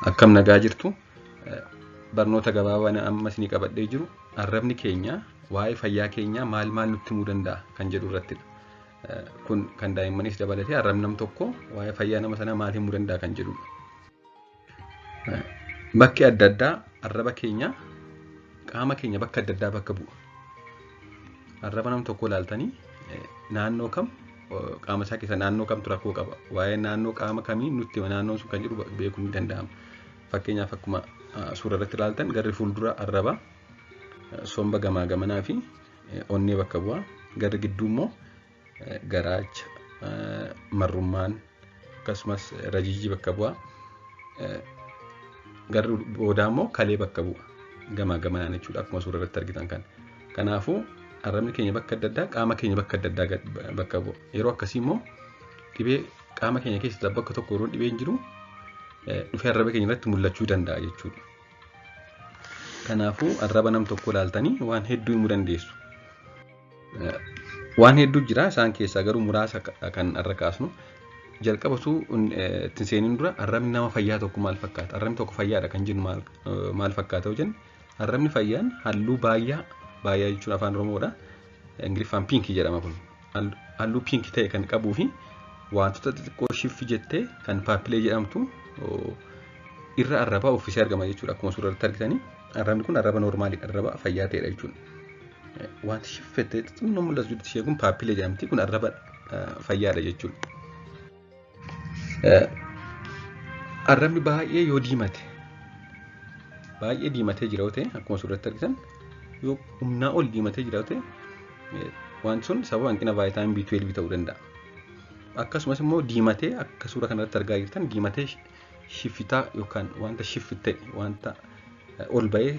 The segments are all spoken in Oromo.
Akkam nagaa jirtu barnoota gabaabaa amma isinii qabadhee jiru arrabni keenya waa'ee fayyaa keenyaa maal nutti himuu danda'a kan jedhu irrattidha. Kun kan daa'immanis dabalatee arrabni nam tokko waa'ee fayyaa nama sanaa maal himuu danda'a kan jedhudha. Bakki adda addaa arraba keenya qaama keenya bakka adda addaa bakka bu'a. Arraba nam tokko ilaaltanii naannoo kam qaama isaa keessa naannoo kamtu rakkoo qaba. Waa'ee naannoo qaama kamii nutti naannoon sun kan jedhu beekuun ni danda'ama. Fakkeenyaaf akkuma suura irratti ilaaltan garri fuuldura arraba somba gamaa gamanaa fi onnee bakka bu'a. Garri gidduu immoo garaacha, marrummaan akkasumas rajijji bakka bu'a. Garri boodaa immoo kalee bakka bu'a. Gamaa gamanaan jechuudha akkuma suura irratti argitan kan. Kanaafuu arrabni keenya bakka adda addaa qaama keenya bakka adda addaa bakka bu'a. Yeroo akkasii immoo dhibee qaama keenya keessatti bakka tokko yeroo dhibeen jiru dhufee arraba keenya irratti mul'achuu danda'a jechuudha. Kanaafuu arraba nam tokko ilaaltanii waan hedduu himuu dandeessu. Waan hedduu jira isaan keessaa garuu muraasa kan arra kaasnu. Jalqaba osoo ittiin seeniin dura arrabni nama fayyaa tokko maal fakkaata? Arrabni tokko fayyaadha kan jennu maal fakkaata yoo jenne arrabni fayyaan halluu baay'aa jechuun afaan Oromoodha. Ingiliffaan piinkii jedhama kun. Halluu piinkii ta'e kan qabuu fi wantoota xixiqqoo shiffi jettee kan paappilee jedhamtu irra arrabaa uffisee argama jechuudha. Akkuma suura irratti argitanii arrabni kun arraba noormaalii arraba fayyaa ta'edha jechuudha. Wanti shiffettee xixiqqoo mul'atu jirti ishee kun paappilee jedhamti. Kun arraba fayyaadha jechuudha. Arrabni baay'ee yoo diimatee jira yoo ta'e akkuma suura irratti argitan yoo humnaa ol diimatee jira yoo ta'e wanti sun sababa hanqina vaayitaamin B12 ta'uu danda'a. Akkasumas immoo diimatee akka suura kanarratti argaa jirtan diimatee shiffitaa yookaan wanta shiffitte wanta ol ba'ee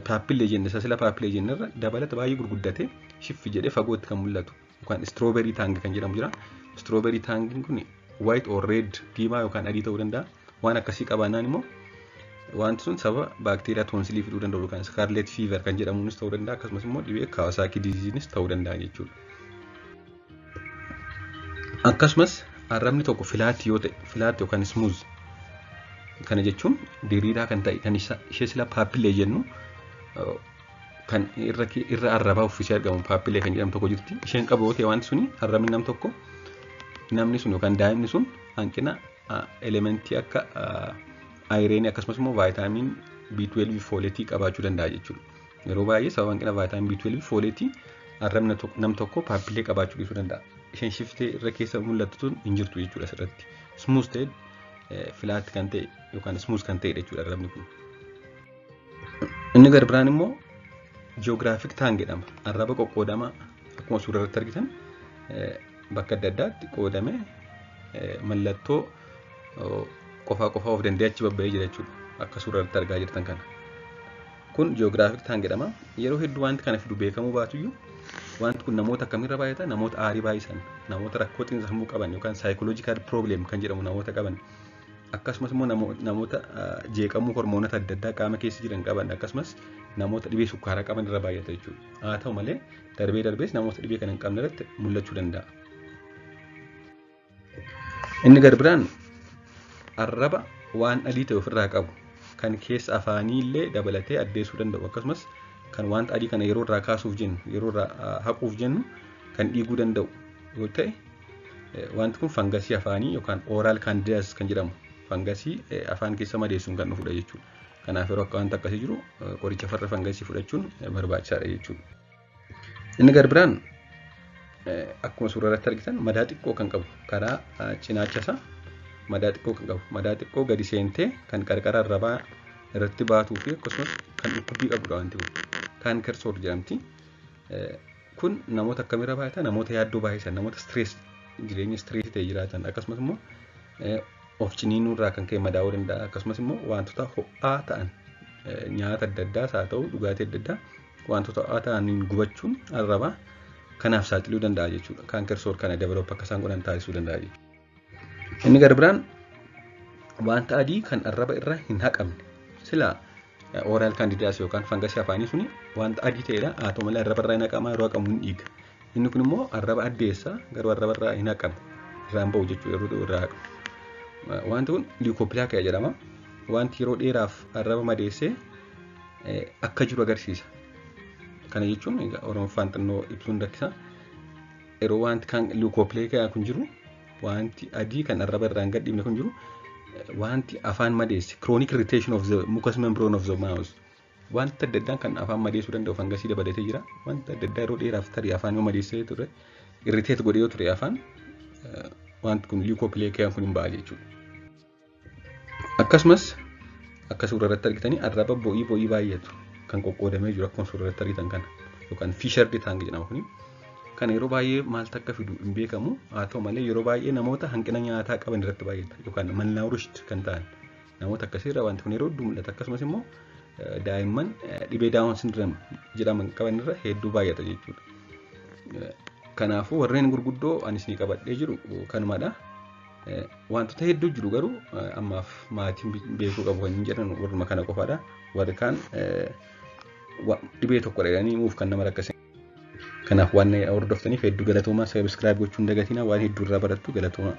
paappilee jenne sasila paappilee jennarra dabalata baay'ee gurguddatee shiffi jedhee fagootti kan mul'atu yookaan strooberii taang kan jedhamu jira. Strooberii taangiin kun white or red diimaa yookaan adii ta'uu danda'a. Waan akkasii qabaannaan immoo wanti sun sababa baakteeriyaa toonsilii fiduu danda'u yookaan scarlet fever kan jedhamuunis ta'uu danda'a. Akkasumas immoo dhibee kaawasaakii diiziinis ta'uu danda'a jechuudha. Akkasumas arrabni tokko filaatti yoo ta'e filaatti yookaan smooth kana jechuun diriiraa kan ta'e kan ishee sila paappilee jennu kan irra arrabaa uffisee argamu paappilee kan jedhamu tokko jirti. Isheen qabu yoo ta'e wanti suni arrabni nam tokko namni sun yookaan daa'imni sun hanqina elementii akka ayireenii akkasumas immoo vaayitaamin B12 fooleetii qabaachuu danda'a jechuudha. Yeroo baay'ee sababa hanqina vaayitaamin B12 fooleetii arrabni nam tokko paappilee qabaachuu dhiisuu danda'a. Isheen shiftee irra keessa mul'attu tun hin jirtu jechuudha asirratti. Smooth ta'e filaatti kan ta'e yookaan smooth kan ta'edha jechuudha arrabni kun. Inni gara biraan immoo ji'oogiraafik taang jedhama. Arraba qoqqoodamaa akkuma suura irratti argitan bakka adda addaatti qoodamee mallattoo qofaa of danda'ee achi babba'ee jira jechuudha. Akka suura irratti argaa jirtan kana. Kun ji'oogiraafik taang jedhama. Yeroo hedduu wanti kana fidu beekamuu baatuyyuu wanti kun namoota akkamirra baay'ata? Namoota aarii baay'isan, namoota rakkoo xiinsammuu qaban yookaan psychological problem kan jedhamu namoota qaban. Akkasumas immoo namoota jeeqamuu hormoonota adda addaa qaama keessa jiran qaban akkasumas namoota dhibee sukkaaraa qaban irra baay'ata jechuudha. Haa ta'u malee darbees namoota dhibee kana hin qabne irratti mul'achuu danda'a. Inni gara biraan arraba waan adii ta'e ofirraa qabu kan keessa afaanii illee dabalatee addeessuu danda'u akkasumas kan wanta adii kana yeroo irraa kaasuuf jennu yeroo irraa haquuf jennu kan dhiiguu danda'u yoo ta'e wanti kun fangasii afaanii yookaan oral candidiasis kan jedhamu fangasii afaan keessa madeessuun kan dhufudha jechuudha. Kanaaf yeroo akka wanta akkasii jiru qoricha farra fangasii fudhachuun barbaachisaadha jechuudha. Inni gara biraan akkuma suura irratti argitan madaa xiqqoo kan qabu karaa cinaachasaa madaa xiqqoo kan qabu madaa xiqqoo gadi seentee kan qarqara arrabaa irratti baatuu fi akkasumas kan dhukkubbii qabudha wanti kun kaankersoor jedhamti. Kun namoota akkamirra baay'ata? Namoota yaaddoo baay'isan, namoota jireenya stireesii ta'e jiraatan akkasumas immoo of ciniinuu irraa kan ka'e madaa'uu danda'a. Akkasumas immoo wantoota ho'aa ta'an nyaata adda addaas haa ta'u dhugaatii adda addaa wantoota ho'aa ta'aniin gubachuun arrabaa kanaaf saaxiluu danda'a jechuudha. Kaankersoor kana develop akka isaan godhan taasisuu danda'a jechuudha. Inni gara biraan wanta adii kan arraba irra hin haqamne sila oral candidiasis yookaan fangasii afaanii suni wanta adii ta'edha. Haa ta'u malee arraba irraa hin haqama yeroo haqamu hin dhiiga. Inni kun immoo arraba addeessa garuu arraba irraa hin haqamu irraan ba'u jechuudha yeroo irraa haqamu. Wanti kun liikoopilaakiyaa jedhama. wanti yeroo dheeraaf arraba madeessee akka jiru agarsiisa. Kana jechuun egaa Oromoffaan xinnoo ibsuun rakkisa. Yeroo wanti kan leukoplakia kun jiru wanti adii kan arraba irraan gadhiifne kun jiru wanti afaan madeesse chronic irritation of the mucous membrane of the mouth wanta adda addaan kan afaan madeessuu danda'u fangasii dabalatee jira. Wanta adda addaa yeroo dheeraaf tarii afaan yoo madeessee ture irriteet godhee yoo ture afaan wanti kun leukoplakia kun hin ba'a jechuudha. Akkasumas akka suuraa irratti argitanii arraba bo'ii baay'atu kan qoqqoodamee jiru akkuma suuraa irratti argitan kana yookaan fishered tongue jedhama kuni. Kana yeroo baay'ee maaltu akka fidu hin beekamu. Haa ta'u malee yeroo baay'ee namoota hanqina nyaataa qaban irratti baay'ata yookaan malnourished kan ta'an namoota akkasiirra wanti kun yeroo hedduu mul'ata. Akkasumas immoo daa'imman dhibee Down syndrome jedhaman qaban irra hedduu baay'ata jechuudha. Kanaafuu warreen gurguddoo anis ni qabadhee jiru kanumadha. Wantoota hedduu jiru garuu ammaaf maatiin beekuu qabu kan jedhan warruma kana qofaadha. Warri kaan dhibee tokko jedhanii muuf kan nama rakkise. Kanaaf waan hordoftaniif hedduu galatoomaa. Subscribe gochuun dagatinaa waan hedduu irraa barattu galatoomaa.